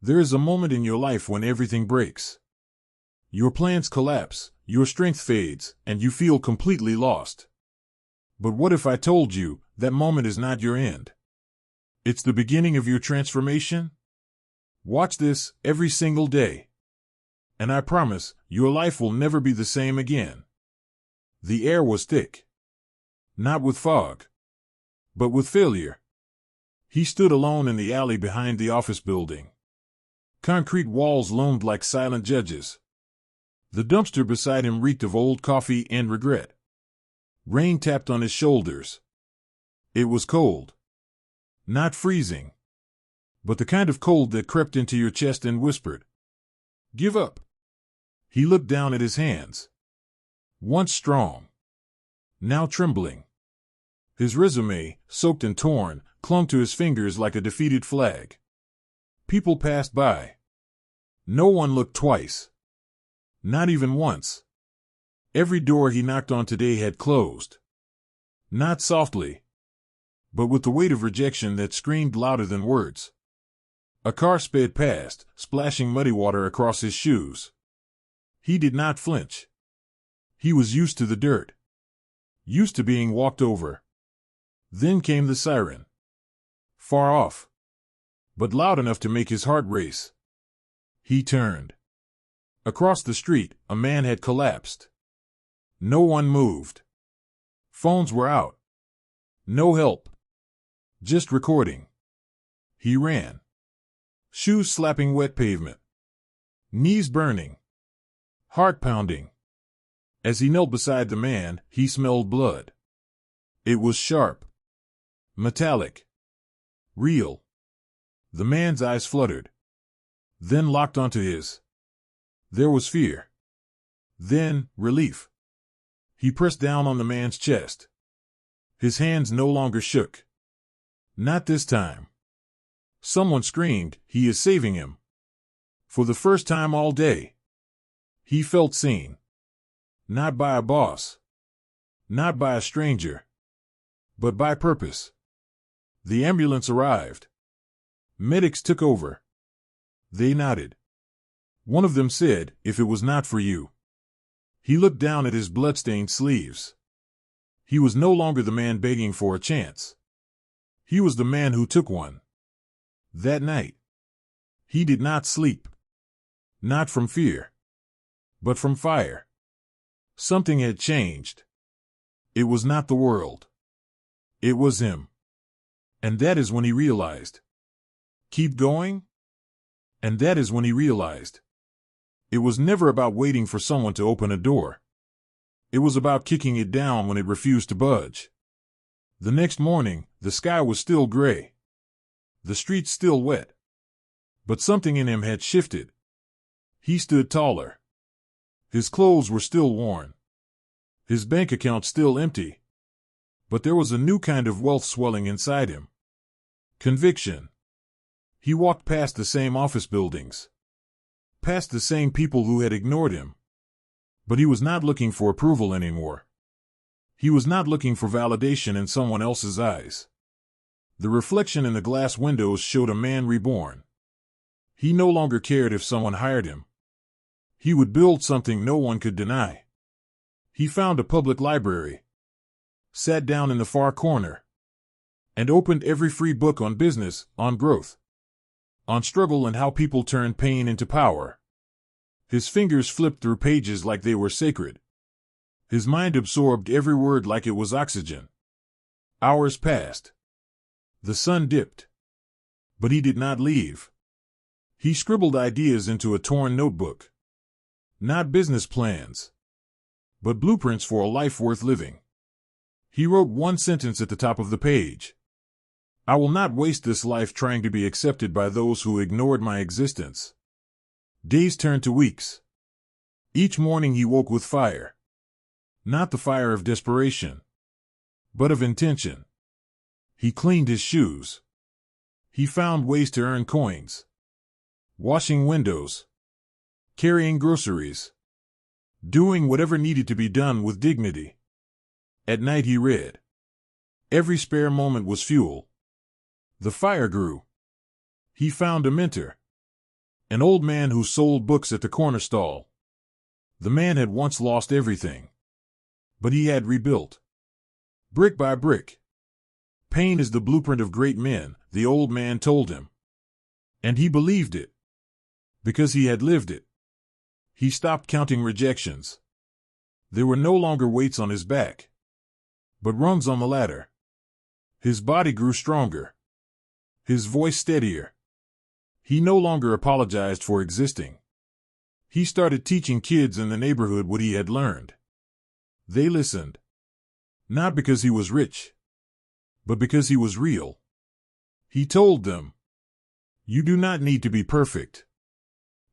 There is a moment in your life when everything breaks. Your plans collapse, your strength fades, and you feel completely lost. But what if I told you that moment is not your end? It's the beginning of your transformation? Watch this every single day. And I promise, your life will never be the same again. The air was thick. Not with fog, but with failure. He stood alone in the alley behind the office building. Concrete walls loomed like silent judges. The dumpster beside him reeked of old coffee and regret. Rain tapped on his shoulders. It was cold. Not freezing, but the kind of cold that crept into your chest and whispered, "Give up." He looked down at his hands. Once strong, now trembling. His resume, soaked and torn, clung to his fingers like a defeated flag. People passed by. No one looked twice. Not even once. Every door he knocked on today had closed. Not softly, but with the weight of rejection that screamed louder than words. A car sped past, splashing muddy water across his shoes. He did not flinch. He was used to the dirt. Used to being walked over. Then came the siren. Far off, but loud enough to make his heart race. He turned. Across the street, a man had collapsed. No one moved. Phones were out. No help. Just recording. He ran. Shoes slapping wet pavement. Knees burning. Heart pounding. As he knelt beside the man, he smelled blood. It was sharp. Metallic. Real. The man's eyes fluttered. Then locked onto his. There was fear. Then, relief. He pressed down on the man's chest. His hands no longer shook. Not this time. Someone screamed, "He is saving him." For the first time all day, he felt seen. Not by a boss. Not by a stranger. But by purpose. The ambulance arrived. Medics took over. They nodded. One of them said, "If it was not for you." He looked down at his blood-stained sleeves. He was no longer the man begging for a chance. He was the man who took one. That night, he did not sleep. Not from fear, but from fire. Something had changed. It was not the world. It was him. And that is when he realized. Keep going? And that is when he realized. It was never about waiting for someone to open a door. It was about kicking it down when it refused to budge. The next morning, the sky was still gray. The streets still wet. But something in him had shifted. He stood taller. His clothes were still worn. His bank account still empty. But there was a new kind of wealth swelling inside him. Conviction. He walked past the same office buildings. Past the same people who had ignored him. But he was not looking for approval anymore. He was not looking for validation in someone else's eyes. The reflection in the glass windows showed a man reborn. He no longer cared if someone hired him. He would build something no one could deny. He found a public library, sat down in the far corner, and opened every free book on business, on growth, on struggle and how people turn pain into power. His fingers flipped through pages like they were sacred. His mind absorbed every word like it was oxygen. Hours passed. The sun dipped. But he did not leave. He scribbled ideas into a torn notebook. Not business plans, but blueprints for a life worth living. He wrote one sentence at the top of the page. "I will not waste this life trying to be accepted by those who ignored my existence." Days turned to weeks. Each morning he woke with fire. Not the fire of desperation, but of intention. He cleaned his shoes. He found ways to earn coins. Washing windows. Carrying groceries. Doing whatever needed to be done with dignity. At night he read. Every spare moment was fuel. The fire grew. He found a mentor. An old man who sold books at the corner stall. The man had once lost everything, but he had rebuilt, brick by brick. Pain is the blueprint of great men, the old man told him. And he believed it, because he had lived it. He stopped counting rejections. There were no longer weights on his back, but rungs on the ladder. His body grew stronger, his voice steadier. He no longer apologized for existing. He started teaching kids in the neighborhood what he had learned. They listened, not because he was rich, but because he was real. He told them, "You do not need to be perfect.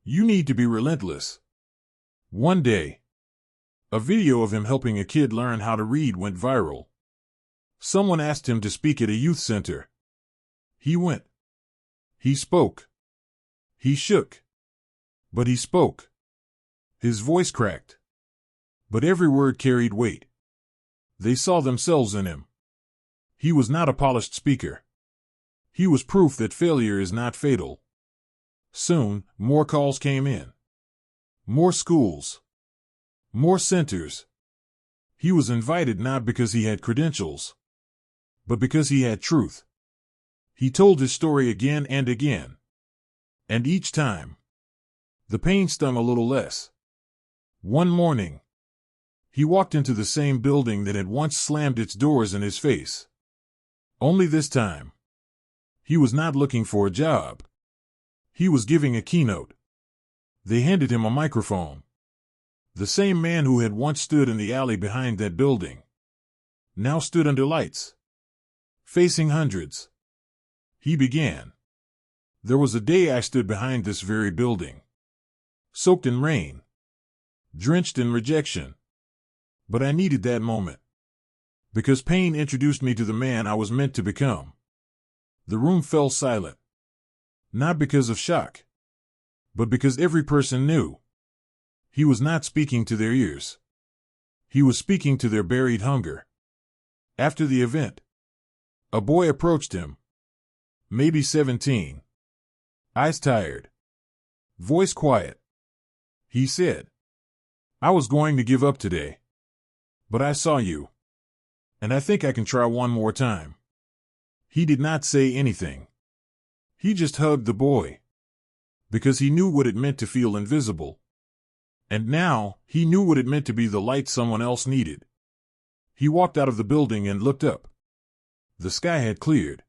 You need to be relentless." One day, a video of him helping a kid learn how to read went viral. Someone asked him to speak at a youth center. He went. He spoke. He shook. But he spoke. His voice cracked, but every word carried weight. They saw themselves in him. He was not a polished speaker. He was proof that failure is not fatal. Soon, more calls came in. More schools. More centers. He was invited not because he had credentials, but because he had truth. He told his story again and again. And each time, the pain stung a little less. One morning, he walked into the same building that had once slammed its doors in his face. Only this time, he was not looking for a job. He was giving a keynote. They handed him a microphone. The same man who had once stood in the alley behind that building now stood under lights, facing hundreds. He began. "There was a day I stood behind this very building, soaked in rain, drenched in rejection. But I needed that moment, because pain introduced me to the man I was meant to become." The room fell silent, not because of shock, but because every person knew. He was not speaking to their ears. He was speaking to their buried hunger. After the event, a boy approached him, maybe 17. Eyes tired, voice quiet. He said, "I was going to give up today, but I saw you, and I think I can try one more time." He did not say anything. He just hugged the boy, because he knew what it meant to feel invisible. And now, he knew what it meant to be the light someone else needed. He walked out of the building and looked up. The sky had cleared.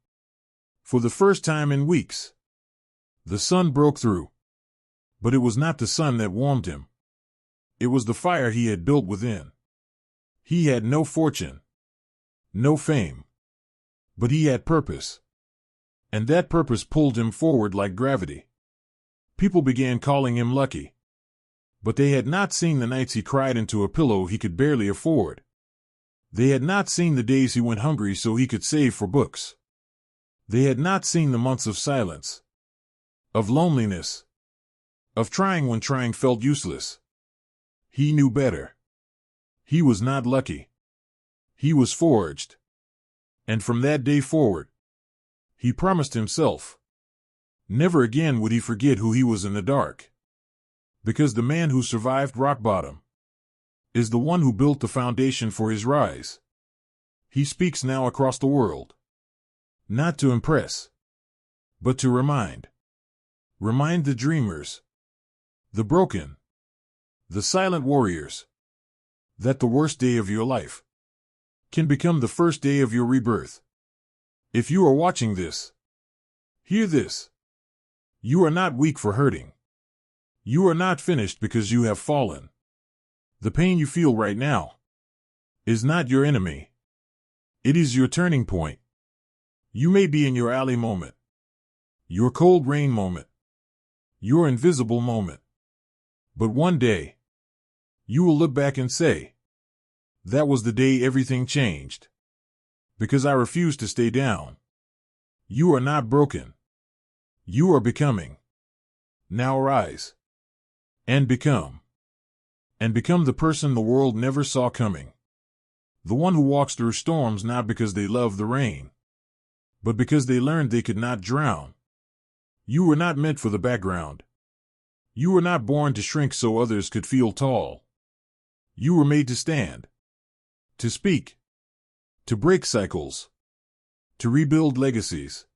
For the first time in weeks, the sun broke through. But it was not the sun that warmed him. It was the fire he had built within. He had no fortune, no fame, but he had purpose. And that purpose pulled him forward like gravity. People began calling him lucky. But they had not seen the nights he cried into a pillow he could barely afford. They had not seen the days he went hungry so he could save for books. They had not seen the months of silence, of loneliness, of trying when trying felt useless. He knew better. He was not lucky. He was forged. And from that day forward, he promised himself, never again would he forget who he was in the dark. Because the man who survived rock bottom is the one who built the foundation for his rise. He speaks now across the world. Not to impress, but to remind. Remind the dreamers, the broken, the silent warriors, that the worst day of your life can become the first day of your rebirth. If you are watching this, hear this. You are not weak for hurting. You are not finished because you have fallen. The pain you feel right now is not your enemy. It is your turning point. You may be in your alley moment, your cold rain moment, your invisible moment. But one day, you will look back and say, that was the day everything changed. Because I refused to stay down. You are not broken. You are becoming. Now rise. And become. And become the person the world never saw coming. The one who walks through storms not because they love the rain, but because they learned they could not drown. You were not meant for the background. You were not born to shrink so others could feel tall. You were made to stand, to speak, to break cycles, to rebuild legacies.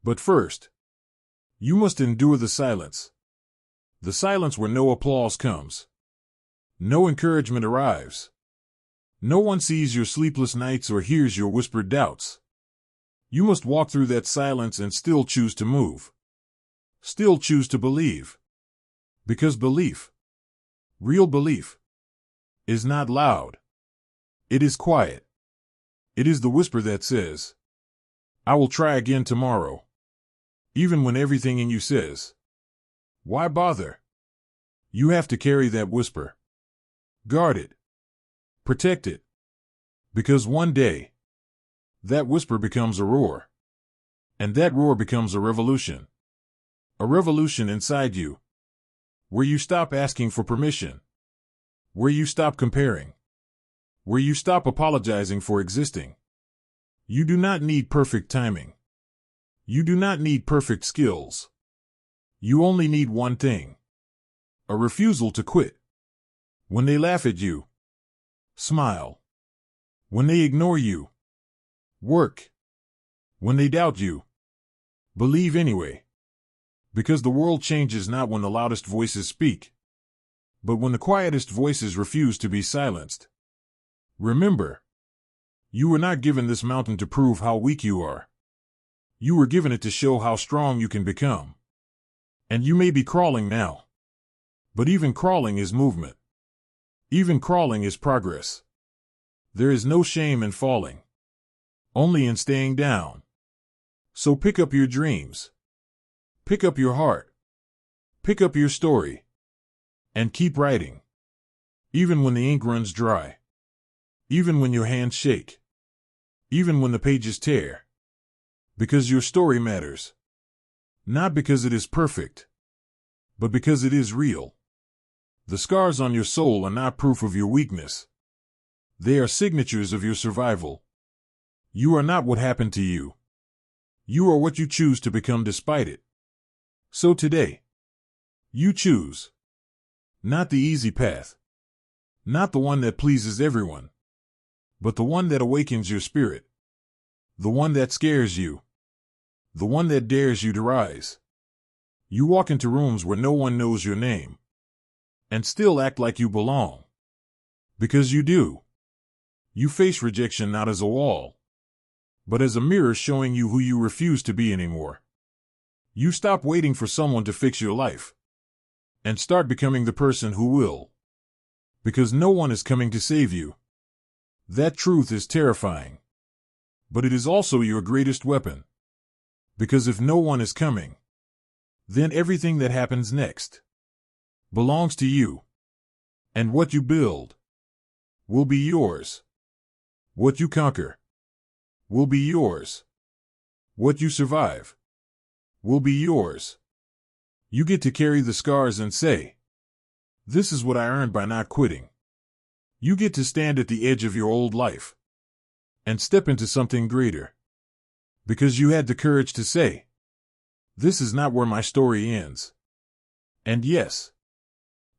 But first, you must endure the silence. The silence where no applause comes. No encouragement arrives. No one sees your sleepless nights or hears your whispered doubts. You must walk through that silence and still choose to move. Still choose to believe. Because belief, real belief, is not loud. It is quiet. It is the whisper that says, I will try again tomorrow. Even when everything in you says, why bother? You have to carry that whisper. Guard it. Protect it. Because one day, that whisper becomes a roar. And that roar becomes a revolution. A revolution inside you. Where you stop asking for permission. Where you stop comparing. Where you stop apologizing for existing. You do not need perfect timing. You do not need perfect skills. You only need one thing. A refusal to quit. When they laugh at you, smile. When they ignore you, work. When they doubt you, believe anyway. Because the world changes not when the loudest voices speak, but when the quietest voices refuse to be silenced. Remember, you were not given this mountain to prove how weak you are. You were given it to show how strong you can become. And you may be crawling now. But even crawling is movement. Even crawling is progress. There is no shame in falling. Only in staying down. So pick up your dreams. Pick up your heart. Pick up your story. And keep writing. Even when the ink runs dry. Even when your hands shake. Even when the pages tear. Because your story matters. Not because it is perfect, but because it is real. The scars on your soul are not proof of your weakness. They are signatures of your survival. You are not what happened to you. You are what you choose to become despite it. So today, you choose. Not the easy path. Not the one that pleases everyone. But the one that awakens your spirit. The one that scares you. The one that dares you to rise. You walk into rooms where no one knows your name. And still act like you belong. Because you do. You face rejection not as a wall, but as a mirror showing you who you refuse to be anymore. You stop waiting for someone to fix your life. And start becoming the person who will. Because no one is coming to save you. That truth is terrifying. But it is also your greatest weapon. Because if no one is coming, then everything that happens next belongs to you. And what you build will be yours. What you conquer will be yours. What you survive will be yours. You get to carry the scars and say, this is what I earned by not quitting. You get to stand at the edge of your old life and step into something greater. Because you had the courage to say, this is not where my story ends. And yes,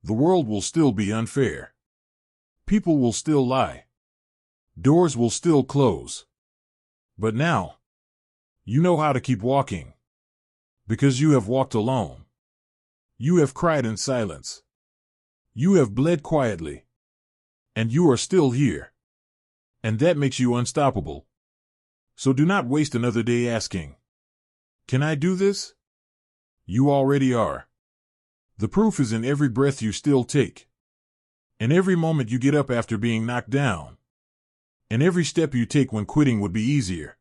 the world will still be unfair. People will still lie. Doors will still close. But now, you know how to keep walking. Because you have walked alone. You have cried in silence. You have bled quietly. And you are still here. And that makes you unstoppable. So do not waste another day asking, can I do this? You already are. The proof is in every breath you still take. In every moment you get up after being knocked down. In every step you take when quitting would be easier.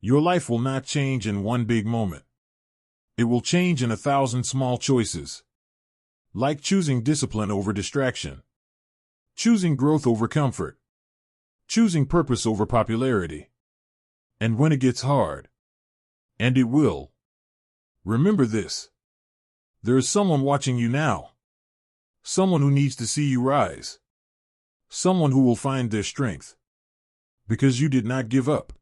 Your life will not change in one big moment. It will change in 1,000 small choices. Like choosing discipline over distraction. Choosing growth over comfort. Choosing purpose over popularity. And when it gets hard, and it will, remember this. There is someone watching you now. Someone who needs to see you rise. Someone who will find their strength. Because you did not give up.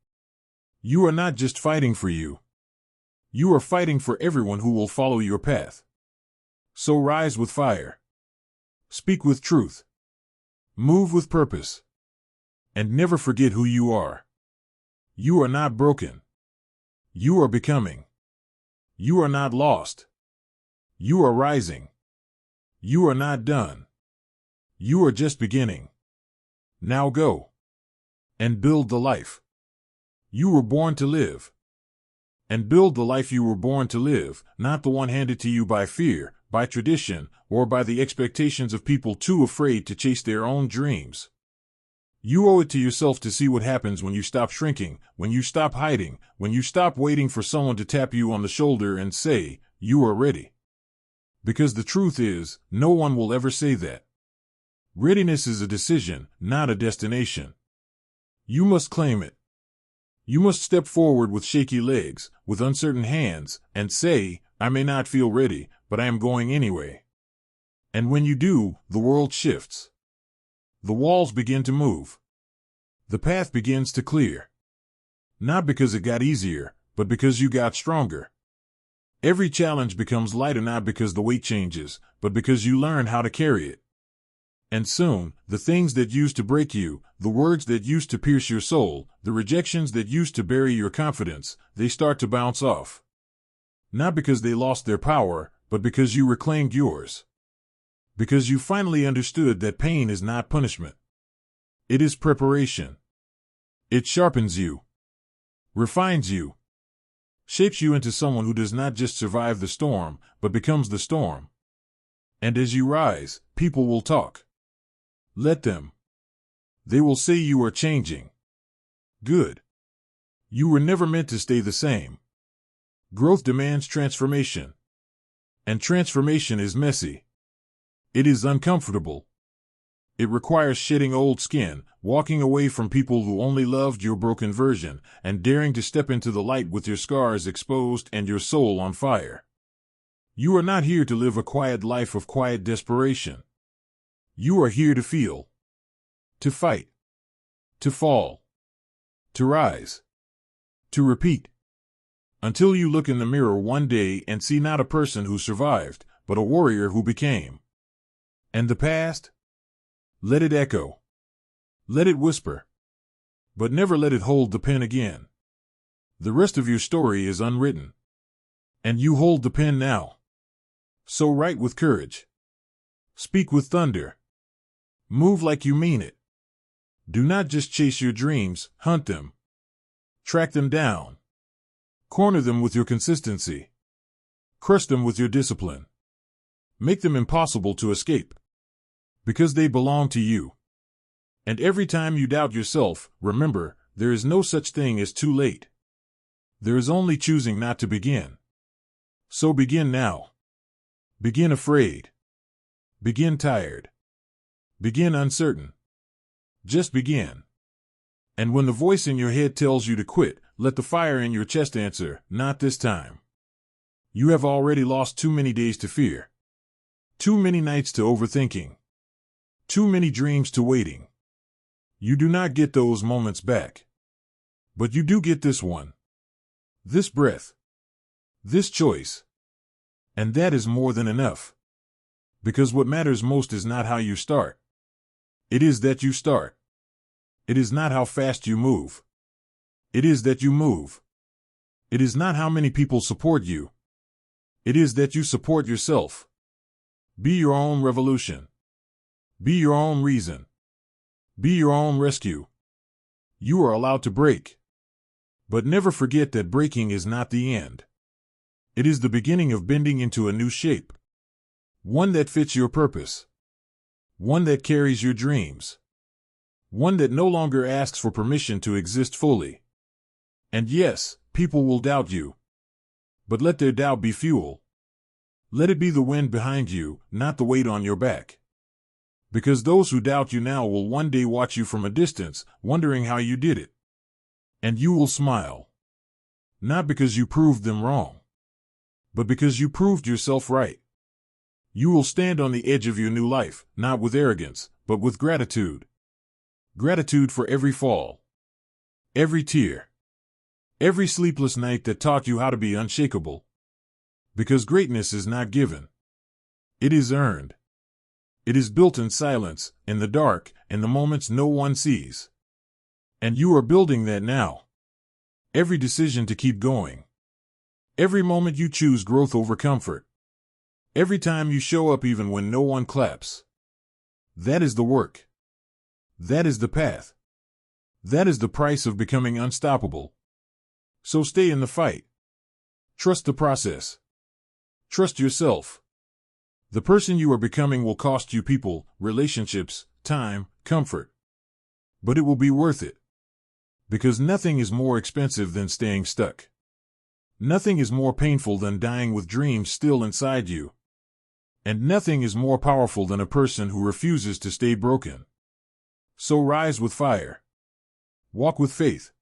You are not just fighting for you. You are fighting for everyone who will follow your path. So rise with fire. Speak with truth. Move with purpose. And never forget who you are. You are not broken. You are becoming. You are not lost. You are rising. You are not done. You are just beginning. Now go. And build the life you were born to live. And build the life you were born to live, not the one handed to you by fear, by tradition, or by the expectations of people too afraid to chase their own dreams. You owe it to yourself to see what happens when you stop shrinking, when you stop hiding, when you stop waiting for someone to tap you on the shoulder and say, "You are ready." Because the truth is, no one will ever say that. Readiness is a decision, not a destination. You must claim it. You must step forward with shaky legs, with uncertain hands, and say, "I may not feel ready, but I am going anyway." And when you do, the world shifts. The walls begin to move. The path begins to clear. Not because it got easier, but because you got stronger. Every challenge becomes lighter not because the weight changes, but because you learn how to carry it. And soon, the things that used to break you, the words that used to pierce your soul, the rejections that used to bury your confidence, they start to bounce off. Not because they lost their power, but because you reclaimed yours. Because you finally understood that pain is not punishment. It is preparation. It sharpens you, refines you, shapes you into someone who does not just survive the storm, but becomes the storm. And as you rise, people will talk. Let them. They will say you are changing. Good. You were never meant to stay the same. Growth demands transformation. And transformation is messy. It is uncomfortable. It requires shedding old skin, walking away from people who only loved your broken version, and daring to step into the light with your scars exposed and your soul on fire. You are not here to live a quiet life of quiet desperation. You are here to feel, to fight, to fall, to rise, to repeat. Until you look in the mirror one day and see not a person who survived, but a warrior who became. And the past? Let it echo. Let it whisper. But never let it hold the pen again. The rest of your story is unwritten. And you hold the pen now. So write with courage. Speak with thunder. Move like you mean it. Do not just chase your dreams, hunt them. Track them down. Corner them with your consistency. Crush them with your discipline. Make them impossible to escape. Because they belong to you. And every time you doubt yourself, remember, there is no such thing as too late. There is only choosing not to begin. So begin now. Begin afraid. Begin tired. Begin uncertain. Just begin. And when the voice in your head tells you to quit, let the fire in your chest answer, "Not this time." You have already lost too many days to fear. Too many nights to overthinking. Too many dreams to waiting. You do not get those moments back. But you do get this one. This breath. This choice. And that is more than enough. Because what matters most is not how you start. It is that you start. It is not how fast you move. It is that you move. It is not how many people support you. It is that you support yourself. Be your own revolution. Be your own reason. Be your own rescue. You are allowed to break. But never forget that breaking is not the end. It is the beginning of bending into a new shape. One that fits your purpose. One that carries your dreams. One that no longer asks for permission to exist fully. And yes, people will doubt you. But let their doubt be fuel. Let it be the wind behind you, not the weight on your back. Because those who doubt you now will one day watch you from a distance, wondering how you did it. And you will smile. Not because you proved them wrong, but because you proved yourself right. You will stand on the edge of your new life, not with arrogance, but with gratitude. Gratitude for every fall, every tear, every sleepless night that taught you how to be unshakable. Because greatness is not given. It is earned. It is built in silence, in the dark, in the moments no one sees. And you are building that now. Every decision to keep going. Every moment you choose growth over comfort. Every time you show up even when no one claps. That is the work. That is the path. That is the price of becoming unstoppable. So stay in the fight. Trust the process. Trust yourself. The person you are becoming will cost you people, relationships, time, comfort. But it will be worth it. Because nothing is more expensive than staying stuck. Nothing is more painful than dying with dreams still inside you. And nothing is more powerful than a person who refuses to stay broken. So rise with fire. Walk with faith.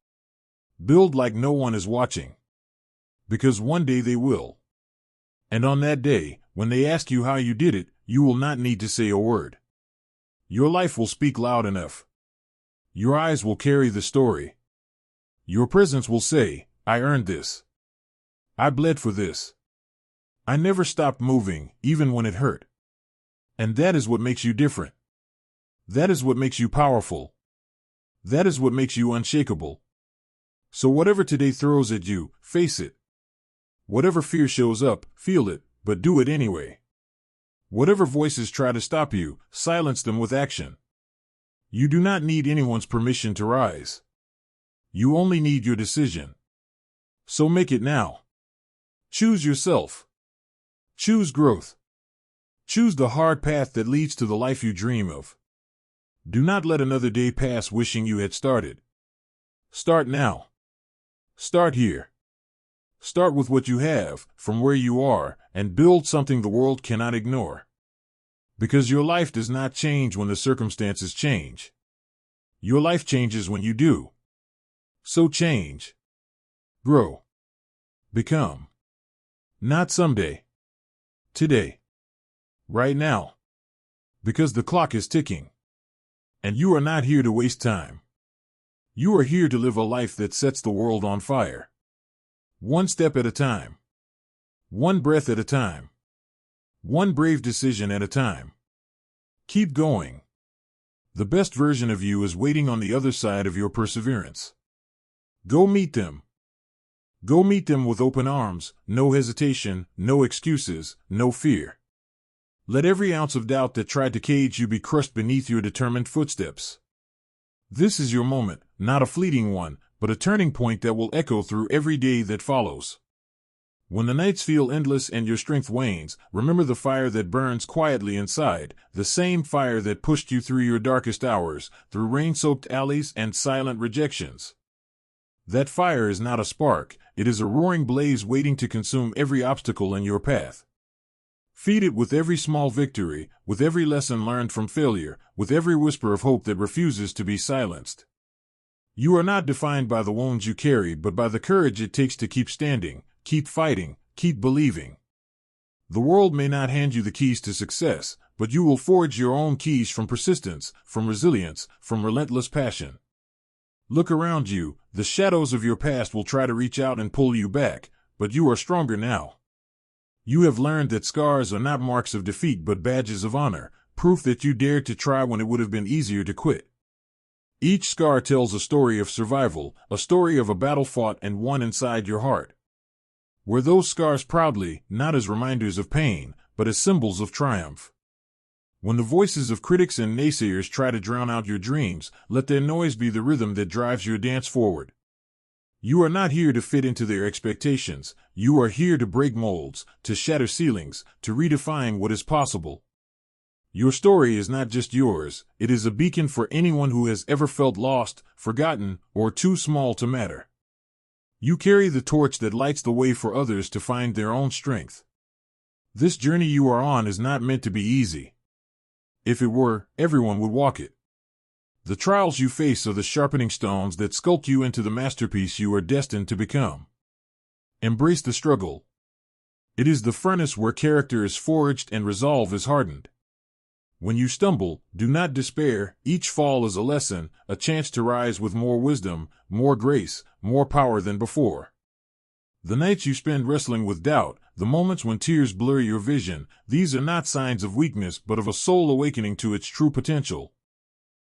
Build like no one is watching. Because one day they will. And on that day, when they ask you how you did it, you will not need to say a word. Your life will speak loud enough. Your eyes will carry the story. Your presence will say, I earned this. I bled for this. I never stopped moving, even when it hurt. And that is what makes you different. That is what makes you powerful. That is what makes you unshakable. So whatever today throws at you, face it. Whatever fear shows up, feel it, but do it anyway. Whatever voices try to stop you, silence them with action. You do not need anyone's permission to rise. You only need your decision. So make it now. Choose yourself. Choose growth. Choose the hard path that leads to the life you dream of. Do not let another day pass wishing you had started. Start now. Start here. Start with what you have, from where you are, and build something the world cannot ignore. Because your life does not change when the circumstances change. Your life changes when you do. So change. Grow. Become. Not someday. Today. Right now. Because the clock is ticking. And you are not here to waste time. You are here to live a life that sets the world on fire. One step at a time. One breath at a time. One brave decision at a time. Keep going. The best version of you is waiting on the other side of your perseverance. Go meet them. Go meet them with open arms, no hesitation, no excuses, no fear. Let every ounce of doubt that tried to cage you be crushed beneath your determined footsteps. This is your moment, not a fleeting one, but a turning point that will echo through every day that follows. When the nights feel endless and your strength wanes, remember the fire that burns quietly inside, the same fire that pushed you through your darkest hours, through rain-soaked alleys and silent rejections. That fire is not a spark, it is a roaring blaze waiting to consume every obstacle in your path. Feed it with every small victory, with every lesson learned from failure, with every whisper of hope that refuses to be silenced. You are not defined by the wounds you carry, but by the courage it takes to keep standing, keep fighting, keep believing. The world may not hand you the keys to success, but you will forge your own keys from persistence, from resilience, from relentless passion. Look around you, the shadows of your past will try to reach out and pull you back, but you are stronger now. You have learned that scars are not marks of defeat but badges of honor, proof that you dared to try when it would have been easier to quit. Each scar tells a story of survival, a story of a battle fought and won inside your heart. Wear those scars proudly, not as reminders of pain, but as symbols of triumph. When the voices of critics and naysayers try to drown out your dreams, let their noise be the rhythm that drives your dance forward. You are not here to fit into their expectations. You are here to break molds, to shatter ceilings, to redefine what is possible. Your story is not just yours, it is a beacon for anyone who has ever felt lost, forgotten, or too small to matter. You carry the torch that lights the way for others to find their own strength. This journey you are on is not meant to be easy. If it were, everyone would walk it. The trials you face are the sharpening stones that sculpt you into the masterpiece you are destined to become. Embrace the struggle. It is the furnace where character is forged and resolve is hardened. When you stumble, do not despair. Each fall is a lesson, a chance to rise with more wisdom, more grace, more power than before. The nights you spend wrestling with doubt, the moments when tears blur your vision, these are not signs of weakness but of a soul awakening to its true potential.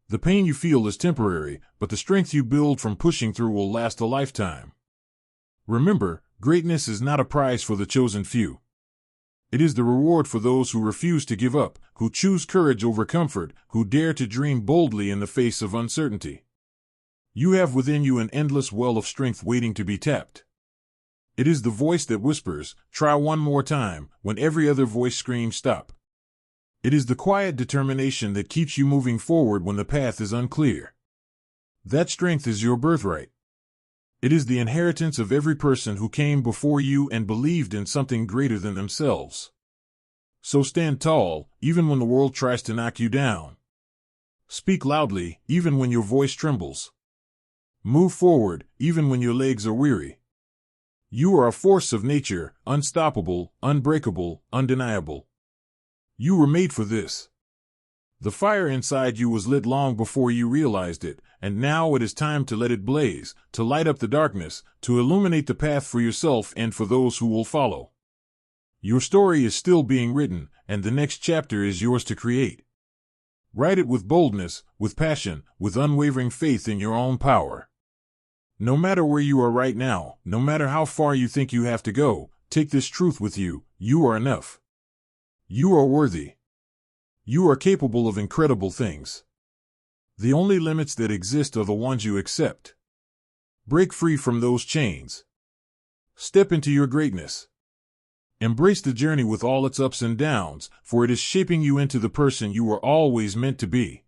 The pain you feel is temporary, but the strength you build from pushing through will last a lifetime. Remember, greatness is not a prize for the chosen few. It is the reward for those who refuse to give up, who choose courage over comfort, who dare to dream boldly in the face of uncertainty. You have within you an endless well of strength waiting to be tapped. It is the voice that whispers, "Try one more time," when every other voice screams, "Stop." It is the quiet determination that keeps you moving forward when the path is unclear. That strength is your birthright. It is the inheritance of every person who came before you and believed in something greater than themselves. So stand tall, even when the world tries to knock you down. Speak loudly, even when your voice trembles. Move forward, even when your legs are weary. You are a force of nature, unstoppable, unbreakable, undeniable. You were made for this. The fire inside you was lit long before you realized it, and now it is time to let it blaze, to light up the darkness, to illuminate the path for yourself and for those who will follow. Your story is still being written, and the next chapter is yours to create. Write it with boldness, with passion, with unwavering faith in your own power. No matter where you are right now, no matter how far you think you have to go, take this truth with you: you are enough. You are worthy. You are capable of incredible things. The only limits that exist are the ones you accept. Break free from those chains. Step into your greatness. Embrace the journey with all its ups and downs, for it is shaping you into the person you were always meant to be.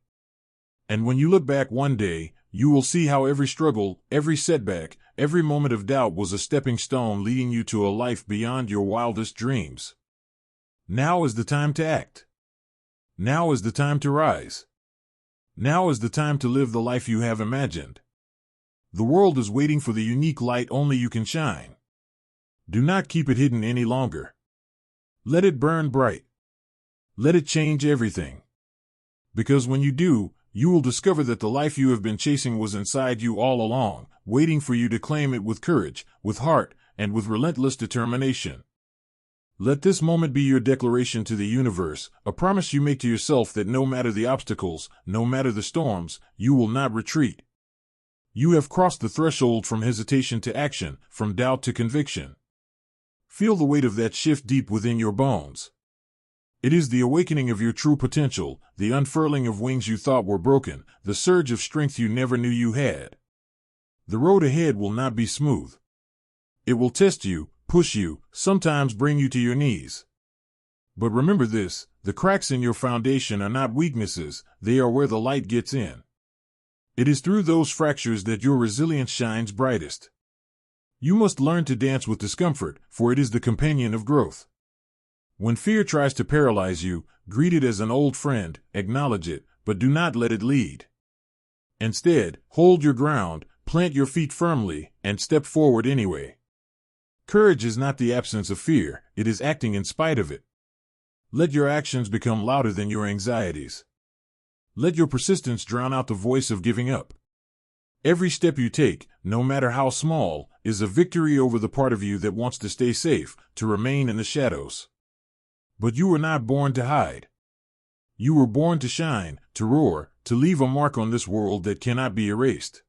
And when you look back one day, you will see how every struggle, every setback, every moment of doubt was a stepping stone leading you to a life beyond your wildest dreams. Now is the time to act. Now is the time to rise. Now is the time to live the life you have imagined. The world is waiting for the unique light only you can shine. Do not keep it hidden any longer. Let it burn bright. Let it change everything. Because when you do, you will discover that the life you have been chasing was inside you all along, waiting for you to claim it with courage, with heart, and with relentless determination. Let this moment be your declaration to the universe, a promise you make to yourself that no matter the obstacles, no matter the storms, you will not retreat. You have crossed the threshold from hesitation to action, from doubt to conviction. Feel the weight of that shift deep within your bones. It is the awakening of your true potential, the unfurling of wings you thought were broken, the surge of strength you never knew you had. The road ahead will not be smooth. It will test you, push you, sometimes bring you to your knees. But remember this: the cracks in your foundation are not weaknesses, they are where the light gets in. It is through those fractures that your resilience shines brightest. You must learn to dance with discomfort, for it is the companion of growth. When fear tries to paralyze you, greet it as an old friend, acknowledge it, but do not let it lead. Instead, hold your ground, plant your feet firmly, and step forward anyway. Courage is not the absence of fear, it is acting in spite of it. Let your actions become louder than your anxieties. Let your persistence drown out the voice of giving up. Every step you take, no matter how small, is a victory over the part of you that wants to stay safe, to remain in the shadows. But you were not born to hide. You were born to shine, to roar, to leave a mark on this world that cannot be erased.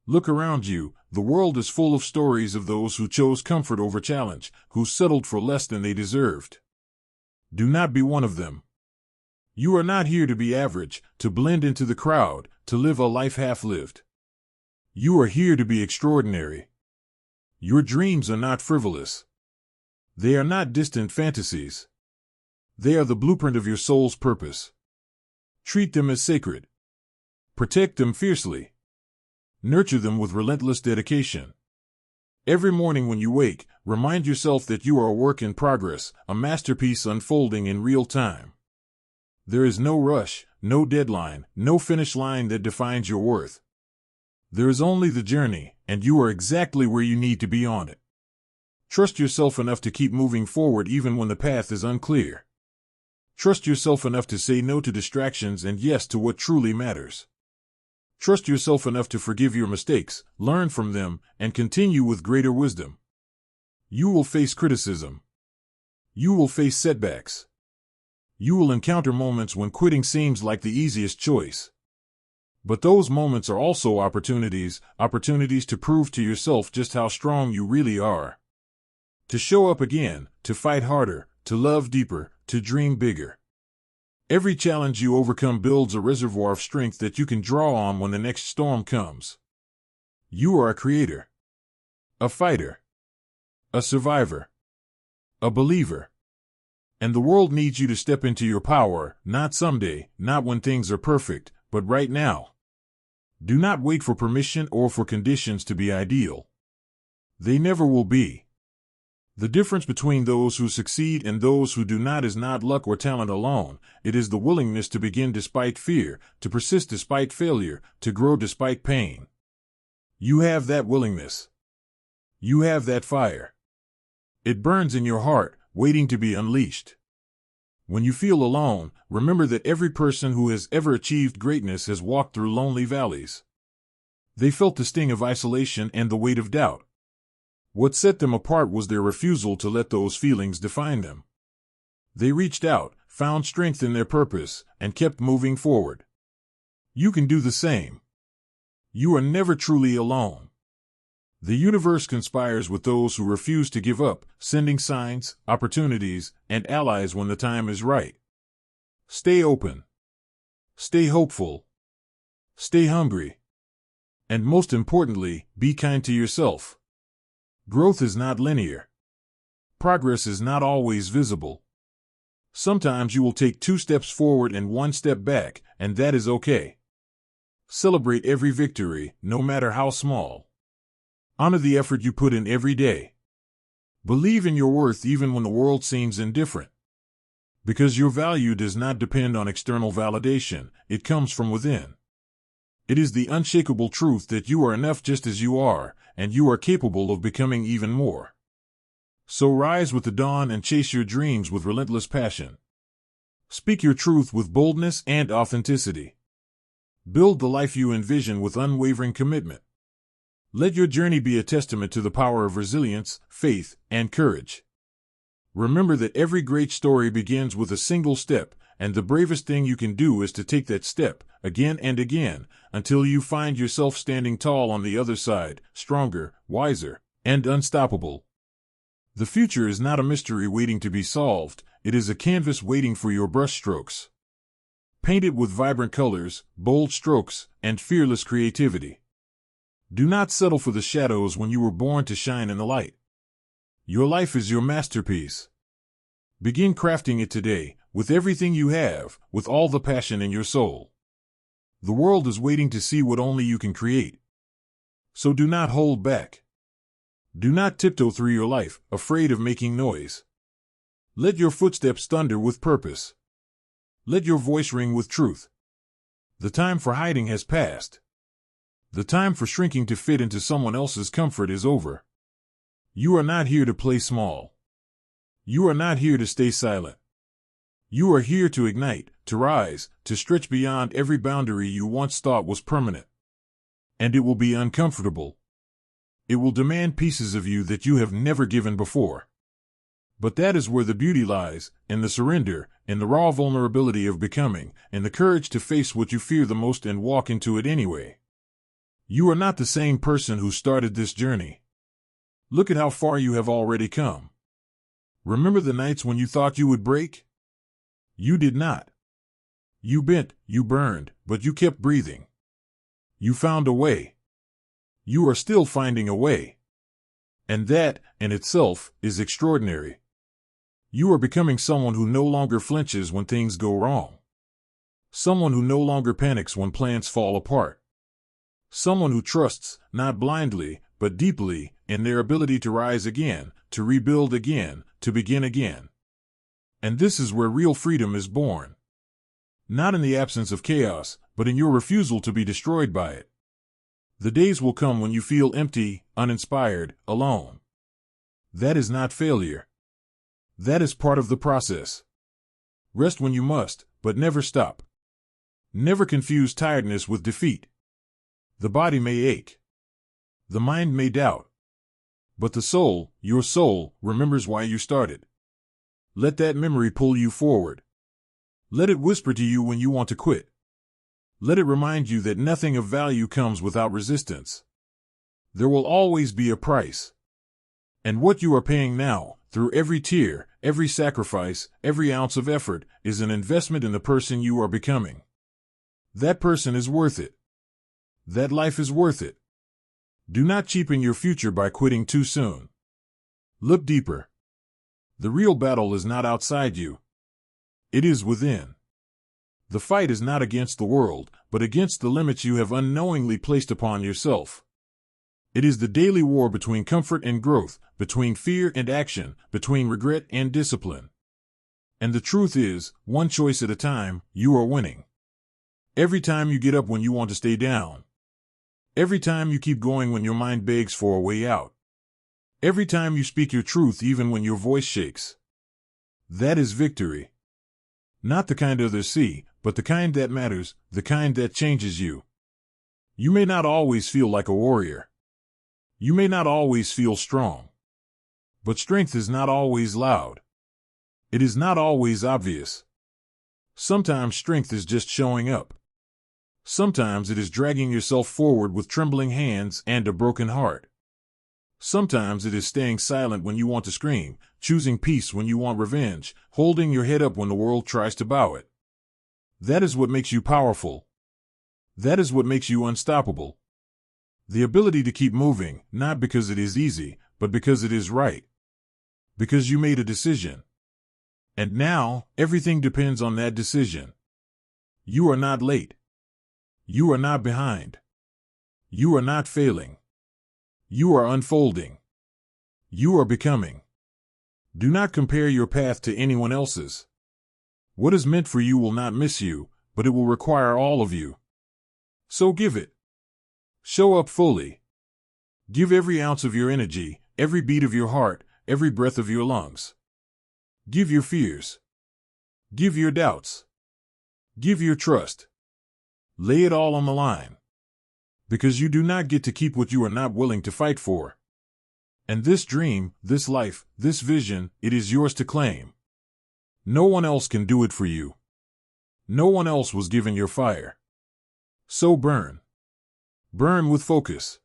Look around you, the world is full of stories of those who chose comfort over challenge, who settled for less than they deserved. Do not be one of them. You are not here to be average, to blend into the crowd, to live a life half-lived. You are here to be extraordinary. Your dreams are not frivolous. They are not distant fantasies. They are the blueprint of your soul's purpose. Treat them as sacred. Protect them fiercely. Nurture them with relentless dedication. Every morning when you wake, remind yourself that you are a work in progress, a masterpiece unfolding in real time. There is no rush, no deadline, no finish line that defines your worth. There is only the journey, and you are exactly where you need to be on it. Trust yourself enough to keep moving forward even when the path is unclear. Trust yourself enough to say no to distractions and yes to what truly matters. Trust yourself enough to forgive your mistakes, learn from them, and continue with greater wisdom. You will face criticism. You will face setbacks. You will encounter moments when quitting seems like the easiest choice. But those moments are also opportunities to prove to yourself just how strong you really are. To show up again, to fight harder, to love deeper, to dream bigger. Every challenge you overcome builds a reservoir of strength that you can draw on when the next storm comes. You are a creator, a fighter, a survivor, a believer. And the world needs you to step into your power, not someday, not when things are perfect, but right now. Do not wait for permission or for conditions to be ideal. They never will be. The difference between those who succeed and those who do not is not luck or talent alone. It is the willingness to begin despite fear, to persist despite failure, to grow despite pain. You have that willingness. You have that fire. It burns in your heart, waiting to be unleashed. When you feel alone, remember that every person who has ever achieved greatness has walked through lonely valleys. They felt the sting of isolation and the weight of doubt. What set them apart was their refusal to let those feelings define them. They reached out, found strength in their purpose, and kept moving forward. You can do the same. You are never truly alone. The universe conspires with those who refuse to give up, sending signs, opportunities, and allies when the time is right. Stay open. Stay hopeful. Stay hungry. And most importantly, be kind to yourself. Growth is not linear. Progress is not always visible. Sometimes you will take 2 steps forward and 1 step back, and that is okay. Celebrate every victory, no matter how small. Honor the effort you put in every day. Believe in your worth even when the world seems indifferent. Because your value does not depend on external validation, it comes from within. It is the unshakable truth that you are enough just as you are, and you are capable of becoming even more. So rise with the dawn and chase your dreams with relentless passion. Speak your truth with boldness and authenticity. Build the life you envision with unwavering commitment. Let your journey be a testament to the power of resilience, faith, and courage. Remember that every great story begins with a single step, and the bravest thing you can do is to take that step, again and again, until you find yourself standing tall on the other side, stronger, wiser, and unstoppable. The future is not a mystery waiting to be solved, it is a canvas waiting for your brushstrokes. Paint it with vibrant colors, bold strokes, and fearless creativity. Do not settle for the shadows when you were born to shine in the light. Your life is your masterpiece. Begin crafting it today, with everything you have, with all the passion in your soul. The world is waiting to see what only you can create. So do not hold back. Do not tiptoe through your life, afraid of making noise. Let your footsteps thunder with purpose. Let your voice ring with truth. The time for hiding has passed. The time for shrinking to fit into someone else's comfort is over. You are not here to play small. You are not here to stay silent. You are here to ignite, to rise, to stretch beyond every boundary you once thought was permanent. And it will be uncomfortable. It will demand pieces of you that you have never given before. But that is where the beauty lies, in the surrender, in the raw vulnerability of becoming, in the courage to face what you fear the most and walk into it anyway. You are not the same person who started this journey. Look at how far you have already come. Remember the nights when you thought you would break? You did not. You bent, you burned, but you kept breathing. You found a way. You are still finding a way. And that, in itself, is extraordinary. You are becoming someone who no longer flinches when things go wrong. Someone who no longer panics when plans fall apart. Someone who trusts, not blindly, but deeply, in their ability to rise again, to rebuild again, to begin again. And this is where real freedom is born. Not in the absence of chaos, but in your refusal to be destroyed by it. The days will come when you feel empty, uninspired, alone. That is not failure. That is part of the process. Rest when you must, but never stop. Never confuse tiredness with defeat. The body may ache. The mind may doubt. But the soul, your soul, remembers why you started. Let that memory pull you forward. Let it whisper to you when you want to quit. Let it remind you that nothing of value comes without resistance. There will always be a price. And what you are paying now, through every tear, every sacrifice, every ounce of effort, is an investment in the person you are becoming. That person is worth it. That life is worth it. Do not cheapen your future by quitting too soon. Look deeper. The real battle is not outside you. It is within. The fight is not against the world, but against the limits you have unknowingly placed upon yourself. It is the daily war between comfort and growth, between fear and action, between regret and discipline. And the truth is, one choice at a time, you are winning. Every time you get up when you want to stay down. Every time you keep going when your mind begs for a way out. Every time you speak your truth even when your voice shakes. That is victory. Not the kind others see, but the kind that matters, the kind that changes you. You may not always feel like a warrior. You may not always feel strong. But strength is not always loud. It is not always obvious. Sometimes strength is just showing up. Sometimes it is dragging yourself forward with trembling hands and a broken heart. Sometimes it is staying silent when you want to scream, choosing peace when you want revenge, holding your head up when the world tries to bow it. That is what makes you powerful. That is what makes you unstoppable. The ability to keep moving, not because it is easy, but because it is right. Because you made a decision. And now, everything depends on that decision. You are not late. You are not behind. You are not failing. You are unfolding. You are becoming. Do not compare your path to anyone else's. What is meant for you will not miss you, but it will require all of you. So give it. Show up fully. Give every ounce of your energy, every beat of your heart, every breath of your lungs. Give your fears. Give your doubts. Give your trust. Lay it all on the line. Because you do not get to keep what you are not willing to fight for. And this dream, this life, this vision, it is yours to claim. No one else can do it for you. No one else was given your fire. So burn. Burn with focus.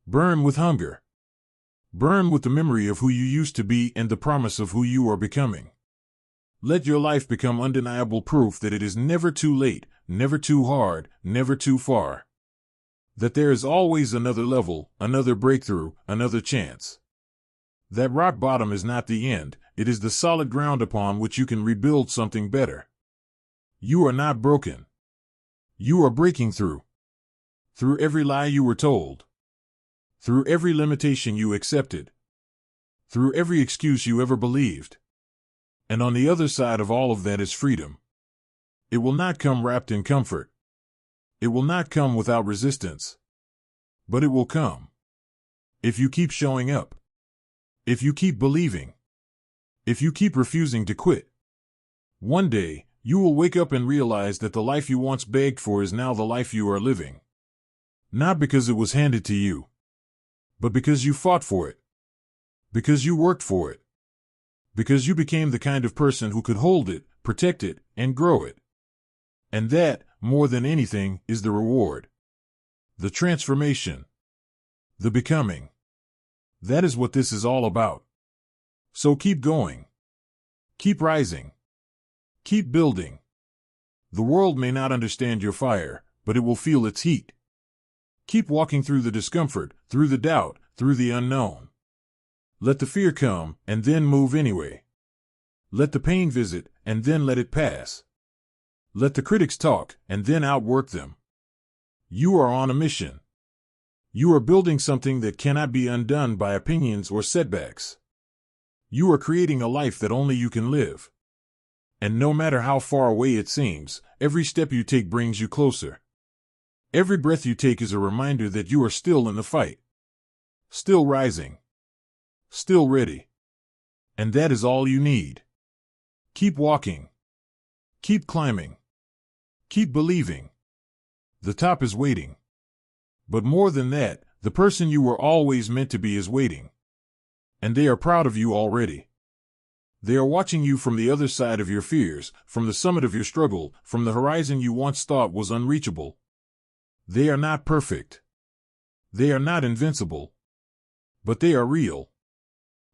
Burn with hunger. Burn with the memory of who you used to be and the promise of who you are becoming. Let your life become undeniable proof that it is never too late, never too hard, never too far. That there is always another level, another breakthrough, another chance. That rock bottom is not the end, it is the solid ground upon which you can rebuild something better. You are not broken. You are breaking through. Through every lie you were told. Through every limitation you accepted. Through every excuse you ever believed. And on the other side of all of that is freedom. It will not come wrapped in comfort. It will not come without resistance. But it will come. If you keep showing up. If you keep believing. If you keep refusing to quit. One day, you will wake up and realize that the life you once begged for is now the life you are living. Not because it was handed to you. But because you fought for it. Because you worked for it. Because you became the kind of person who could hold it, protect it, and grow it. And that, more than anything, is the reward. The transformation. The becoming. That is what this is all about. So keep going. Keep rising. Keep building. The world may not understand your fire, but it will feel its heat. Keep walking through the discomfort, through the doubt, through the unknown. Let the fear come, and then move anyway. Let the pain visit, and then let it pass. Let the critics talk, and then outwork them. You are on a mission. You are building something that cannot be undone by opinions or setbacks. You are creating a life that only you can live. And no matter how far away it seems, every step you take brings you closer. Every breath you take is a reminder that you are still in the fight. Still rising. Still ready. And that is all you need. Keep walking. Keep climbing. Keep believing. The top is waiting. But more than that, the person you were always meant to be is waiting. And they are proud of you already. They are watching you from the other side of your fears, from the summit of your struggle, from the horizon you once thought was unreachable. They are not perfect. They are not invincible. But they are real.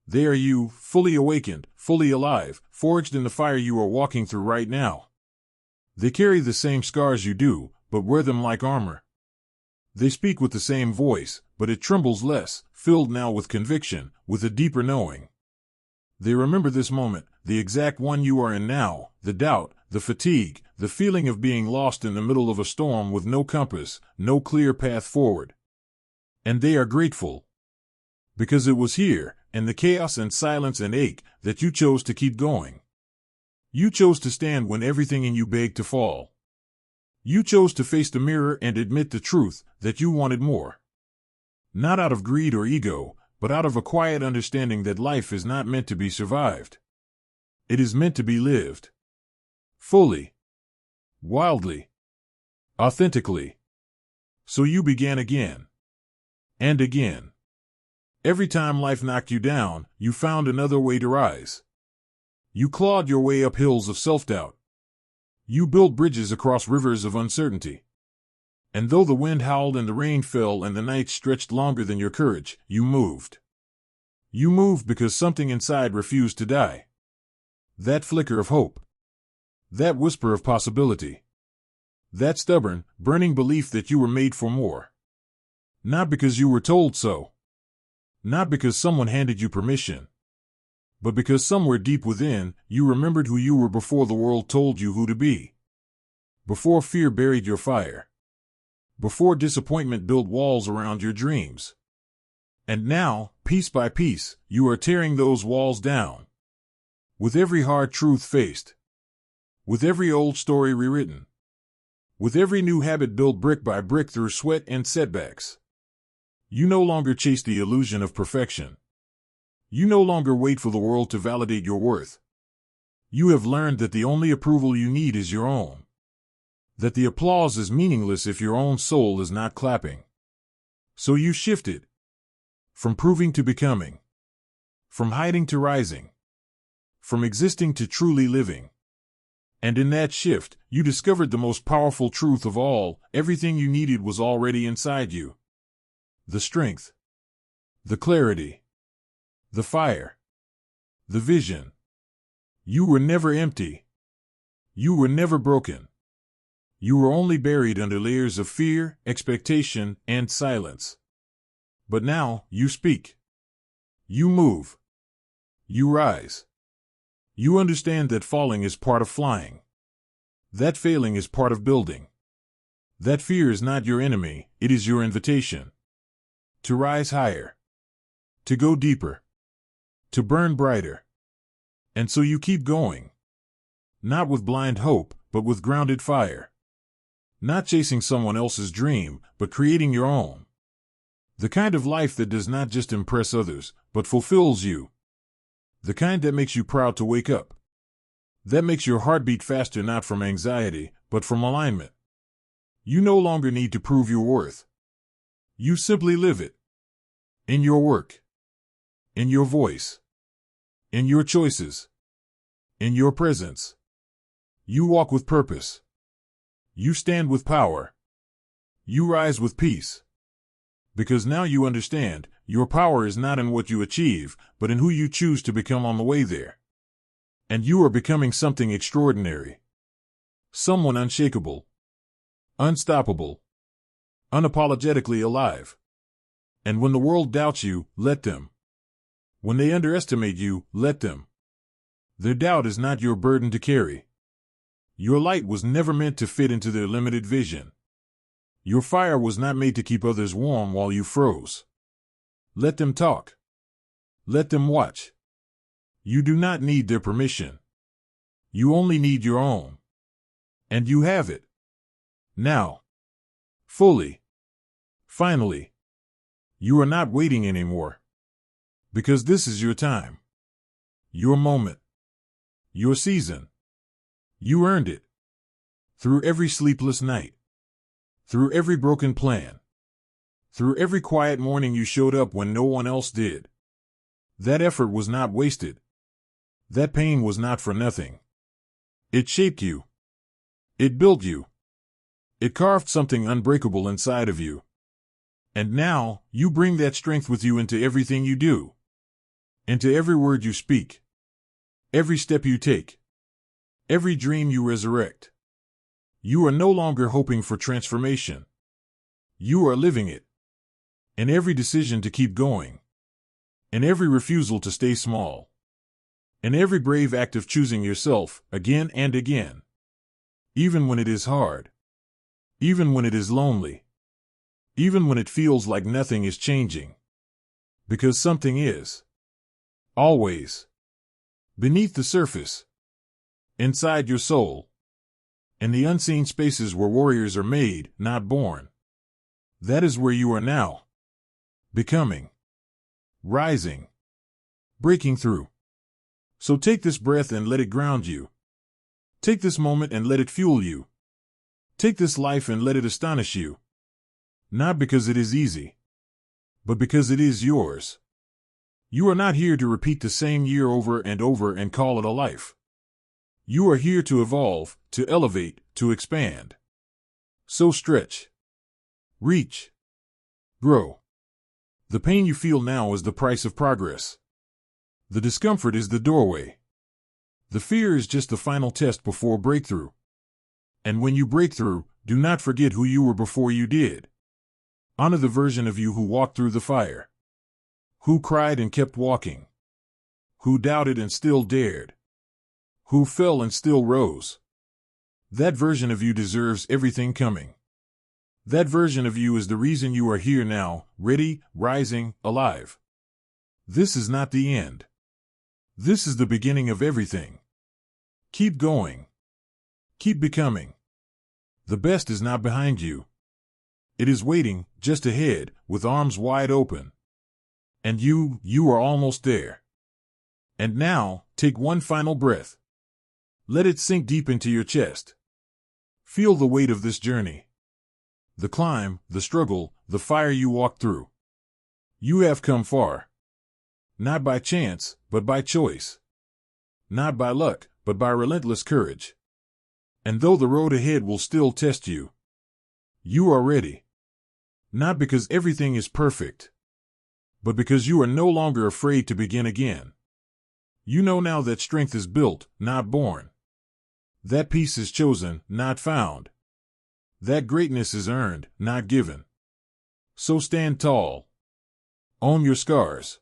They are you, fully awakened, fully alive, forged in the fire you are walking through right now. They carry the same scars you do, but wear them like armor. They speak with the same voice, but it trembles less, filled now with conviction, with a deeper knowing. They remember this moment, the exact one you are in now, the doubt, the fatigue, the feeling of being lost in the middle of a storm with no compass, no clear path forward. And they are grateful. Because it was here, in the chaos and silence and ache, that you chose to keep going. You chose to stand when everything in you begged to fall. You chose to face the mirror and admit the truth, that you wanted more. Not out of greed or ego, but out of a quiet understanding that life is not meant to be survived. It is meant to be lived. Fully. Wildly. Authentically. So you began again. And again. Every time life knocked you down, you found another way to rise. You clawed your way up hills of self-doubt. You built bridges across rivers of uncertainty. And though the wind howled and the rain fell and the night stretched longer than your courage, you moved. You moved because something inside refused to die. That flicker of hope. That whisper of possibility. That stubborn, burning belief that you were made for more. Not because you were told so. Not because someone handed you permission. But because somewhere deep within, you remembered who you were before the world told you who to be. Before fear buried your fire. Before disappointment built walls around your dreams. And now, piece by piece, you are tearing those walls down. With every hard truth faced. With every old story rewritten. With every new habit built brick by brick through sweat and setbacks. You no longer chase the illusion of perfection. You no longer wait for the world to validate your worth. You have learned that the only approval you need is your own. That the applause is meaningless if your own soul is not clapping. So you shifted. From proving to becoming. From hiding to rising. From existing to truly living. And in that shift, you discovered the most powerful truth of all: everything you needed was already inside you. The strength. The clarity. The fire. The vision. You were never empty. You were never broken. You were only buried under layers of fear, expectation, and silence. But now, you speak. You move. You rise. You understand that falling is part of flying. That failing is part of building. That fear is not your enemy, it is your invitation. To rise higher. To go deeper. To burn brighter. And so you keep going. Not with blind hope, but with grounded fire. Not chasing someone else's dream, but creating your own. The kind of life that does not just impress others, but fulfills you. The kind that makes you proud to wake up. That makes your heart beat faster, not from anxiety, but from alignment. You no longer need to prove your worth. You simply live it. In your work. In your voice. In your choices. In your presence. You walk with purpose. You stand with power. You rise with peace. Because now you understand, your power is not in what you achieve, but in who you choose to become on the way there. And you are becoming something extraordinary. Someone unshakable. Unstoppable. Unapologetically alive. And when the world doubts you, let them. When they underestimate you, let them. Their doubt is not your burden to carry. Your light was never meant to fit into their limited vision. Your fire was not made to keep others warm while you froze. Let them talk. Let them watch. You do not need their permission. You only need your own. And you have it. Now. Fully. Finally. You are not waiting anymore. Because this is your time. Your moment. Your season. You earned it. Through every sleepless night. Through every broken plan. Through every quiet morning you showed up when no one else did. That effort was not wasted. That pain was not for nothing. It shaped you. It built you. It carved something unbreakable inside of you. And now, you bring that strength with you into everything you do. Into every word you speak. Every step you take. Every dream you resurrect. You are no longer hoping for transformation. You are living it. In every decision to keep going. In every refusal to stay small. In every brave act of choosing yourself, again and again. Even when it is hard. Even when it is lonely. Even when it feels like nothing is changing. Because something is. Always. Beneath the surface. Inside your soul. In the unseen spaces where warriors are made, not born. That is where you are now. Becoming. Rising. Breaking through. So take this breath and let it ground you. Take this moment and let it fuel you. Take this life and let it astonish you. Not because it is easy, but because it is yours. You are not here to repeat the same year over and over and call it a life. You are here to evolve, to elevate, to expand. So stretch. Reach. Grow. The pain you feel now is the price of progress. The discomfort is the doorway. The fear is just the final test before breakthrough. And when you break through, do not forget who you were before you did. Honor the version of you who walked through the fire. Who cried and kept walking. Who doubted and still dared. Who fell and still rose. That version of you deserves everything coming. That version of you is the reason you are here now, ready, rising, alive. This is not the end. This is the beginning of everything. Keep going. Keep becoming. The best is not behind you. It is waiting, just ahead, with arms wide open. And you are almost there. And now, take one final breath. Let it sink deep into your chest. Feel the weight of this journey. The climb, the struggle, the fire you walked through. You have come far. Not by chance, but by choice. Not by luck, but by relentless courage. And though the road ahead will still test you, you are ready. Not because everything is perfect, but because you are no longer afraid to begin again. You know now that strength is built, not born. That peace is chosen, not found. That greatness is earned, not given. So stand tall. Own your scars.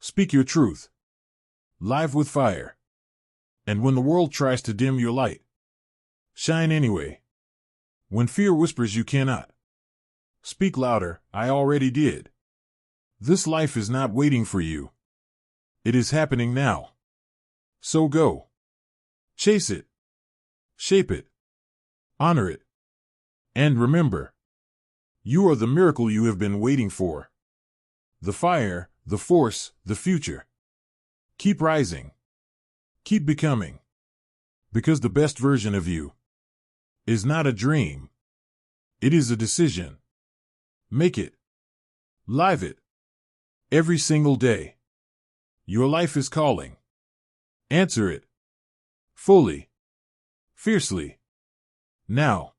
Speak your truth. Live with fire. And when the world tries to dim your light, shine anyway. When fear whispers you cannot, speak louder, I already did. This life is not waiting for you. It is happening now. So go. Chase it. Shape it. Honor it. And remember, you are the miracle you have been waiting for. The fire, the force, the future. Keep rising. Keep becoming. Because the best version of you is not a dream. It is a decision. Make it. Live it. Every single day. Your life is calling. Answer it. Fully. Fiercely. Now.